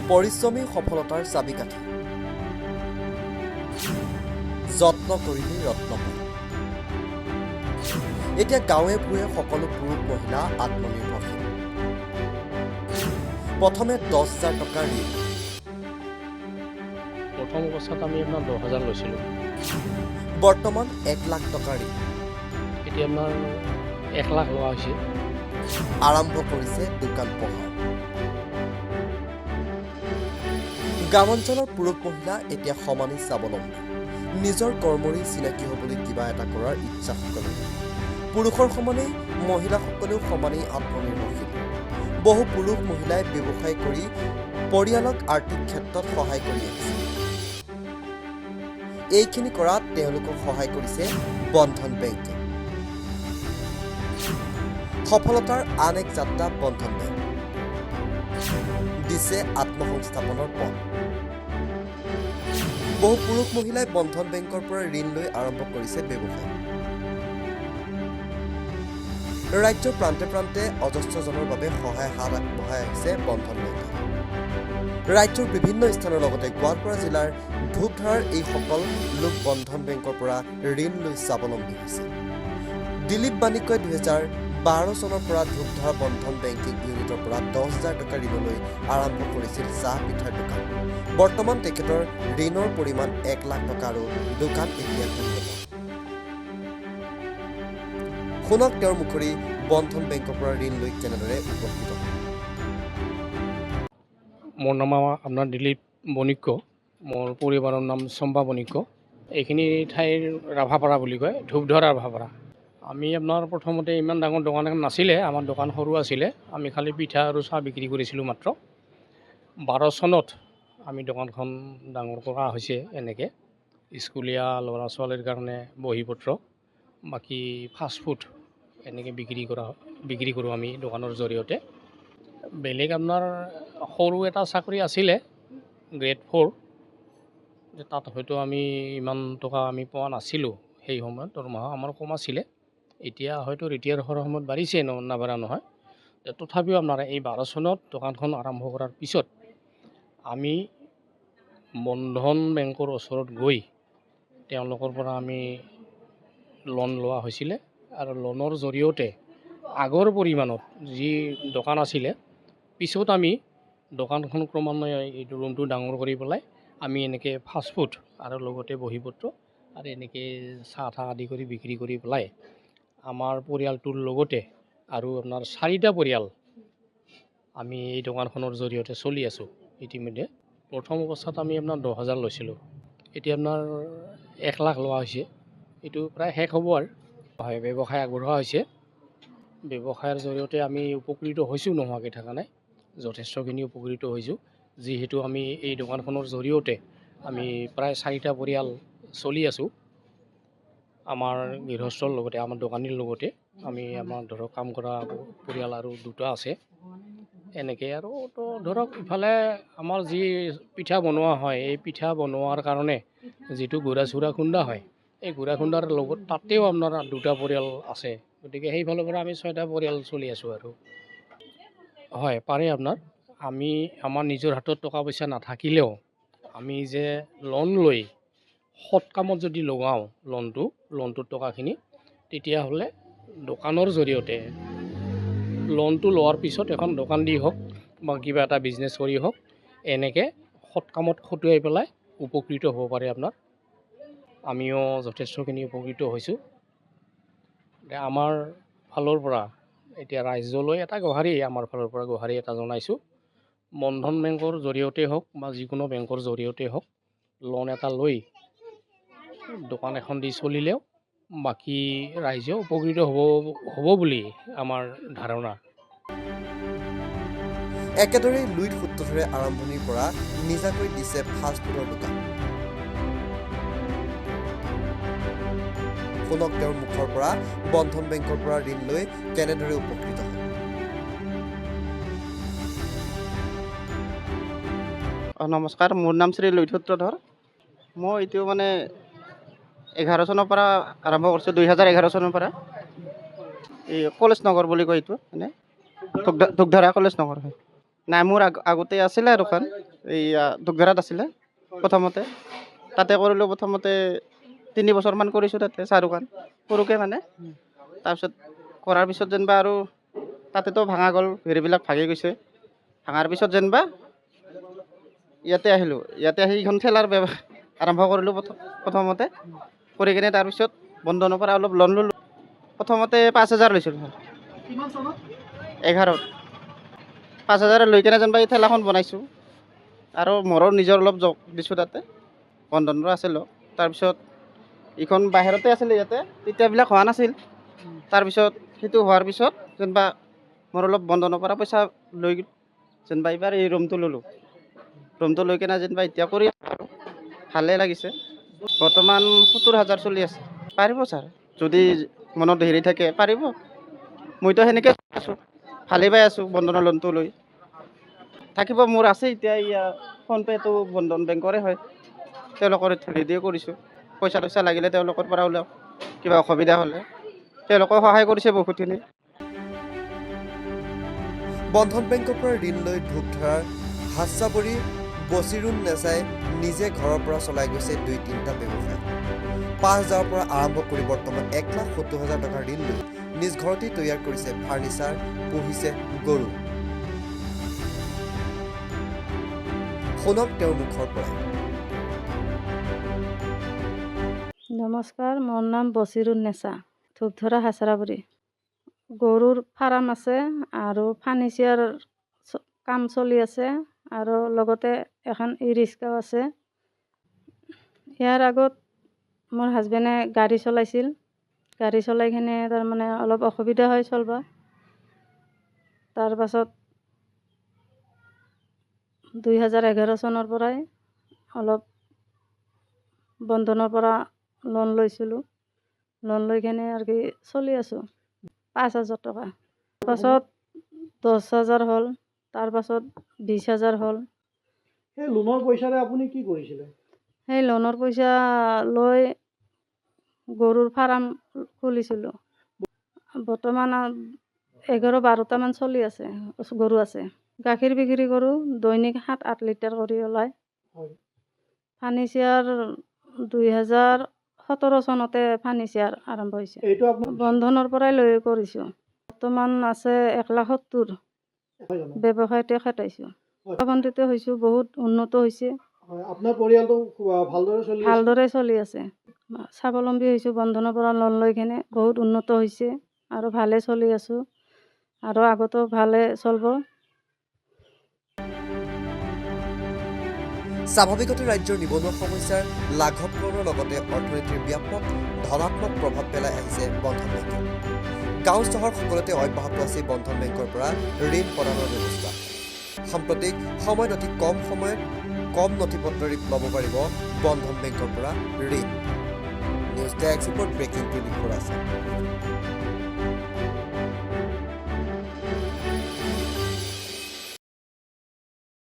পৰিশ্ৰমী সফলতাৰ চাবিকাঠি যত্ন কৰিলে ৰত্ন পায়। এতিয়া গাঁৱে ভূঞে সকলো পুৰুষ মহিলা আত্মনিৰ্ভৰশীল। প্ৰথমে 10,000 টকাৰ ঋণ, প্ৰথম অৱস্থাত আমি আপোনাৰ 10,000 লৈছিলোঁ। বৰ্তমান 1 লাখ টকাৰ ঋণ। এতিয়া আপোনাৰ 1 লাখ লোৱা হৈছে। আৰম্ভ কৰিছে দোকান পোহাৰ। গ্ৰামাঞ্চলৰ পুৰুষ মহিলা এতিয়া সমানেই স্বাৱলম্বী। নিজৰ কৰ্মৰেই চিনাকি হ'বলৈ কিবা এটা কৰাৰ ইচ্ছা সকলো। পুৰুষৰ সমানেই মহিলাসকলেও সমানেই আত্মনিৰ্ভৰশীল। বহু পুৰুষ মহিলাই ব্যৱসায় কৰি পৰিয়ালক আৰ্থিক ক্ষেত্ৰত সহায় কৰি আহিছে। এইখিনি কৰাত তেওঁলোকক সহায় কৰিছে বন্ধন বেংকে। সফলতাৰ আন এক যাত্ৰা বন্ধন বেংক দিছে আত্মসংস্থাপনৰ পথ। বহু পুৰুষ মহিলাই বন্ধন বেংকৰ পৰা ঋণ লৈ আৰম্ভ কৰিছে ব্যৱসায়। ৰাজ্যৰ প্ৰান্তে প্ৰান্তে অজস্ৰজনৰ বাবে সহায় হাত আগবঢ়াই আহিছে বন্ধন বেংকে। ৰাজ্যৰ বিভিন্ন স্থানৰ লগতে গোৱালপাৰা জিলাৰ ধূপধাৰাৰ এইসকল লোক বন্ধন বেংকৰ পৰা ঋণ লৈ স্বাৱলম্বী হৈছে। দিলীপ বাণিজ্যই 2012 চনৰ পৰা ধূপধাৰা বন্ধন বেংকিং ইউনিটৰ পৰা 10,000 টকা ঋণলৈ আৰম্ভ কৰিছিল চাহ পিঠাৰ দোকান। বৰ্তমান তেখেতৰ ঋণৰ পৰিমাণ 1 লাখ টকা আৰু দোকান এতিয়া উন্নত। শুনক তেওঁৰ মুখেৰে বন্ধন বেংকৰ পৰা ঋণ লৈ কেনেদৰে উপকৃত হয়। মোৰ নাম আপোনাৰ দিলীপ বণিক্য। মোৰ পৰিবাৰৰ নাম চম্পা বণিক্য। এইখিনি ঠাইৰ ৰাভাপাৰা বুলি কয়, ধূপধাৰা ৰাভাপাৰা। আমি আপোনাৰ প্ৰথমতে ইমান ডাঙৰ দোকান এখন নাছিলে, আমাৰ দোকান সৰু আছিলে। আমি খালি পিঠা আৰু চাহ বিক্ৰী কৰিছিলোঁ মাত্ৰ। 12 চনত আমি দোকানখন ডাঙৰ কৰা হৈছে। এনেকৈ স্কুলীয়া ল'ৰা ছোৱালীৰ কাৰণে বহী পত্ৰ, বাকী ফাষ্টফুড এনেকৈ বিক্ৰী কৰোঁ আমি দোকানৰ জৰিয়তে। বেলেগ আপোনাৰ সৰু এটা চাকৰি আছিলে, গ্ৰেড 4। তাত হয়তো আমি ইমান টকা আমি পোৱা নাছিলোঁ সেই সময়ত, দৰমহা আমাৰ কম আছিলে। এতিয়া হয়তো ৰিটায়াৰ হোৱাৰ সময়ত বাঢ়িছে, নাবাঢ়া নহয়। তথাপিও আপোনাৰ এই 12 চনত দোকানখন আৰম্ভ কৰাৰ পিছত আমি বন্ধন বেংকৰ ওচৰত গৈ তেওঁলোকৰ পৰা আমি লোন লোৱা হৈছিলে। আৰু লোনৰ জৰিয়তে আগৰ পৰিমাণত যি দোকান আছিলে, পিছত আমি দোকানখন ক্ৰমান্বয়ে এইটো ৰুমটো ডাঙৰ কৰি পেলাই আমি এনেকৈ ফাষ্টফুড আৰু লগতে বহীপত্ৰ আৰু এনেকৈ চাহ আদি কৰি বিক্ৰী কৰি পেলাই আমাৰ পৰিয়ালটোৰ লগতে আৰু আপোনাৰ 4টা পৰিয়াল আমি এই দোকানখনৰ জৰিয়তে চলি আছোঁ ইতিমধ্যে। প্ৰথম অৱস্থাত আমি আপোনাৰ 10,000 লৈছিলোঁ। এতিয়া আপোনাৰ 1 লাখ লোৱা হৈছে। এইটো প্ৰায় শেষ হ'ব আৰু হয়, ব্যৱসায় আগবঢ়োৱা হৈছে। ব্যৱসায়ৰ জৰিয়তে আমি উপকৃত হৈছোঁ, নোহোৱাকৈ থকা নাই। যথেষ্টখিনি উপকৃত হৈছোঁ, যিহেতু আমি এই দোকানখনৰ জৰিয়তে আমি প্ৰায় 4টা পৰিয়াল চলি আছোঁ। আমাৰ গৃহস্থৰ লগতে, আমাৰ দোকানীৰ লগতে আমি আমাৰ ধৰক কাম কৰা পৰিয়াল আৰু 2টা আছে। এনেকৈ আৰু তো ধৰক ইফালে আমাৰ যি পিঠা বনোৱা হয়, এই পিঠা বনোৱাৰ কাৰণে যিটো গুড়া চুৰা খুন্দা হয়, এই গুড়া খুন্দাৰ লগত তাতেও আপোনাৰ 2টা পৰিয়াল আছে। গতিকে সেইফালৰ পৰা আমি 6টা পৰিয়াল চলি আছোঁ আৰু হয়, পাৰে আপোনাৰ। আমি আমাৰ নিজৰ হাতত টকা পইচা নাথাকিলেও আমি যে লোন লৈ সৎ কামত যদি লগাওঁ লোনটোৰ টকাখিনি, তেতিয়াহ'লে দোকানৰ জৰিয়তে লোনটো লোৱাৰ পিছত এখন দোকান দি হওক বা কিবা এটা বিজনেছ কৰি হওক, এনেকৈ সৎ কামত খটুৱাই পেলাই উপকৃত হ'ব পাৰে আপোনাৰ। আমিও যথেষ্টখিনি উপকৃত হৈছোঁ। আমাৰ ফালৰ পৰা এতিয়া ৰাজ্যলৈ এটা গুহাৰি, আমাৰ ফালৰ পৰা গুহাৰি এটা জনাইছোঁ। বন্ধন বেংকৰ জৰিয়তে হওক বা যিকোনো বেংকৰ জৰিয়তে হওক, লোন এটা লৈ দোকান এখন দি চলিলেও বাকী ৰাইজেও উপকৃত হ'ব বুলি আমাৰ ধাৰণা। একেদৰে লুইত সূত্ৰধৰে আৰম্ভণিৰ পৰা নিজাকৈ দিছে ফাষ্টফুডৰ দোকান। শুনক তেওঁৰ মুখৰ পৰা বন্ধন বেংকৰ পৰা ঋণ লৈ কেনেদৰে উপকৃত হয়। নমস্কাৰ, মোৰ নাম শ্ৰী লুইত সূত্ৰধৰ। মই এইটো মানে 11 চনৰ পৰা আৰম্ভ কৰিছোঁ, 2011 চনৰ পৰা। এই কলেজ নগৰ বুলি কয় এইটো, মানে ধূপধাৰা কলেজ নগৰ হয়। নাই মোৰ আগতে আছিলে দোকান এই দুগধাৰাত আছিলে প্ৰথমতে তাতে কৰিলোঁ প্ৰথমতে 3 বছৰমান কৰিছোঁ তাতে চাহ দোকান সৰুকৈ মানে তাৰপিছত কৰাৰ পিছত যেনিবা আৰু তাতেতো ভাঙা গ'ল হেৰিবিলাক ভাঙি গৈছে ভাঙাৰ পিছত যেনিবা ইয়াতে আহিলোঁ ইয়াতে আহি এইখন ঠেলাৰ আৰম্ভ কৰিলোঁ প্ৰথমতে কৰি কিনে তাৰপিছত বন্ধনৰ পৰা অলপ লোন ল'লোঁ প্ৰথমতে 5,000 লৈছিলোঁ 11 5,000 লৈ কিনে যেনিবা এই ঠেলাখন বনাইছোঁ আৰু মোৰো নিজৰ অলপ জব দিছোঁ তাতে বন্ধনৰ আছিলোঁ তাৰপিছত এইখন বাহিৰতে আছিলে ইয়াতে তেতিয়াবিলাক হোৱা নাছিল তাৰপিছত সেইটো হোৱাৰ পিছত যেনিবা মোৰ অলপ বন্ধনৰ পৰা পইচা লৈ যেনিবা এইবাৰ এই ৰুমটো ল'লোঁ ৰুমটো লৈ কিনে যেনিবা এতিয়া কৰি আছোঁ আৰু ভালেই লাগিছে বৰ্তমান 70,000 চলি আছে পাৰিব ছাৰ যদি মনত হেৰি থাকে পাৰিব মইতো সেনেকৈ আছোঁ ভালেই পাই আছোঁ বন্ধনৰ লোনটো লৈ থাকিব মোৰ আছে এতিয়া ইয়া ফোনপে'টো বন্ধন বেংকৰে হয় তেওঁলোকৰ হেৰি দিয়ে কৰিছোঁ পইচা লাগিলে তেওঁলোকৰ পৰা ওলাওঁ কিবা অসুবিধা হ'লে তেওঁলোকেও সহায় কৰিছে বহুতখিনি বন্ধন বেংকৰ পৰা ঋণ লৈ ধূপধাৰাৰ হাছাবৰী বছিৰুন নেছাই নিজে ঘৰৰ পৰা চলাই গৈছে 2-3টা ব্যৱসায় 5,000 পৰা আৰম্ভ কৰি বৰ্তমান 1,70,000 টকাৰ ঋণ লৈ নিজ ঘৰতেই তৈয়াৰ কৰিছে ফাৰ্নিচাৰ পুহিছে গৰু শুনক তেওঁৰ মুখৰ পৰাই নমস্কাৰ মোৰ নাম বছিৰুন নেছা ধূপধৰা হাছাৰাবৰী গৰুৰ ফাৰ্ম আছে আৰু ফাৰ্নিচাৰ কাম চলি আছে আৰু লগতে এখন ই ৰিক্সাও আছে ইয়াৰ আগত মোৰ হাজবেণ্ডে গাড়ী চলাইছিল গাড়ী চলাই কিনে তাৰমানে অলপ অসুবিধা হয় চলিব তাৰ পাছত 2011 চনৰ পৰাই অলপ বন্ধনৰ পৰা লোন লৈছিলোঁ লোন লৈ কিনে আৰু কি চলি আছোঁ 5,000 টকা পাছত 10,000 হ'ল তাৰপাছত 20,000 হ'ল সেই লোনৰ পইচাৰে আপুনি কি কৰিছিলে সেই লোনৰ পইচা লৈ গৰুৰ ফাৰ্ম খুলিছিলোঁ বৰ্তমান 11-12টামান চলি আছে গৰু আছে গাখীৰ বিক্ৰী কৰোঁ দৈনিক 7-8 লিটাৰ কৰি ওলায় ফাৰ্নিচাৰ 2017 চনতে ফাৰ্নিচাৰ আৰম্ভ হৈছে এইটো আপোনাৰ বন্ধনৰ পৰাই লৈ কৰিছোঁ বৰ্তমান আছে 1,70,000 ব্যৱসায়তে খাটাইছোঁ স্বাৱলম্বিত হৈছোঁ বহুত উন্নত হৈছে আপোনাৰ পৰিয়ালটো ভালদৰে চলি আছে স্বাৱলম্বী হৈছোঁ বন্ধনৰ পৰা লোন লৈ কিনে বহুত উন্নত হৈছে আৰু ভালে চলি আছোঁ আৰু আগতো ভালে চলিব স্বাভাৱিকতে ৰাজ্যৰ নিবনুৱা সমস্যাৰ লাঘৱকৰণৰ লগতে অৰ্থনীতিৰ ব্যাপক ধনাত্মক প্ৰভাৱ পেলাই আহিছে বন্ধন বেংকে গাঁও চহৰ সকলোতে অব্যাহত আছে বন্ধন বেংকৰ পৰা ঋণ প্ৰদানৰ ব্যৱস্থা সাম্প্ৰতিক সময়ত অতি কম সময়ত কম নথিপত্ৰ ল'ব পাৰিব বন্ধন বেংকৰ পৰা ঋণ নিউজ ডেস্ক ৰিপৰ্ট ব্ৰেকিং 24 আছে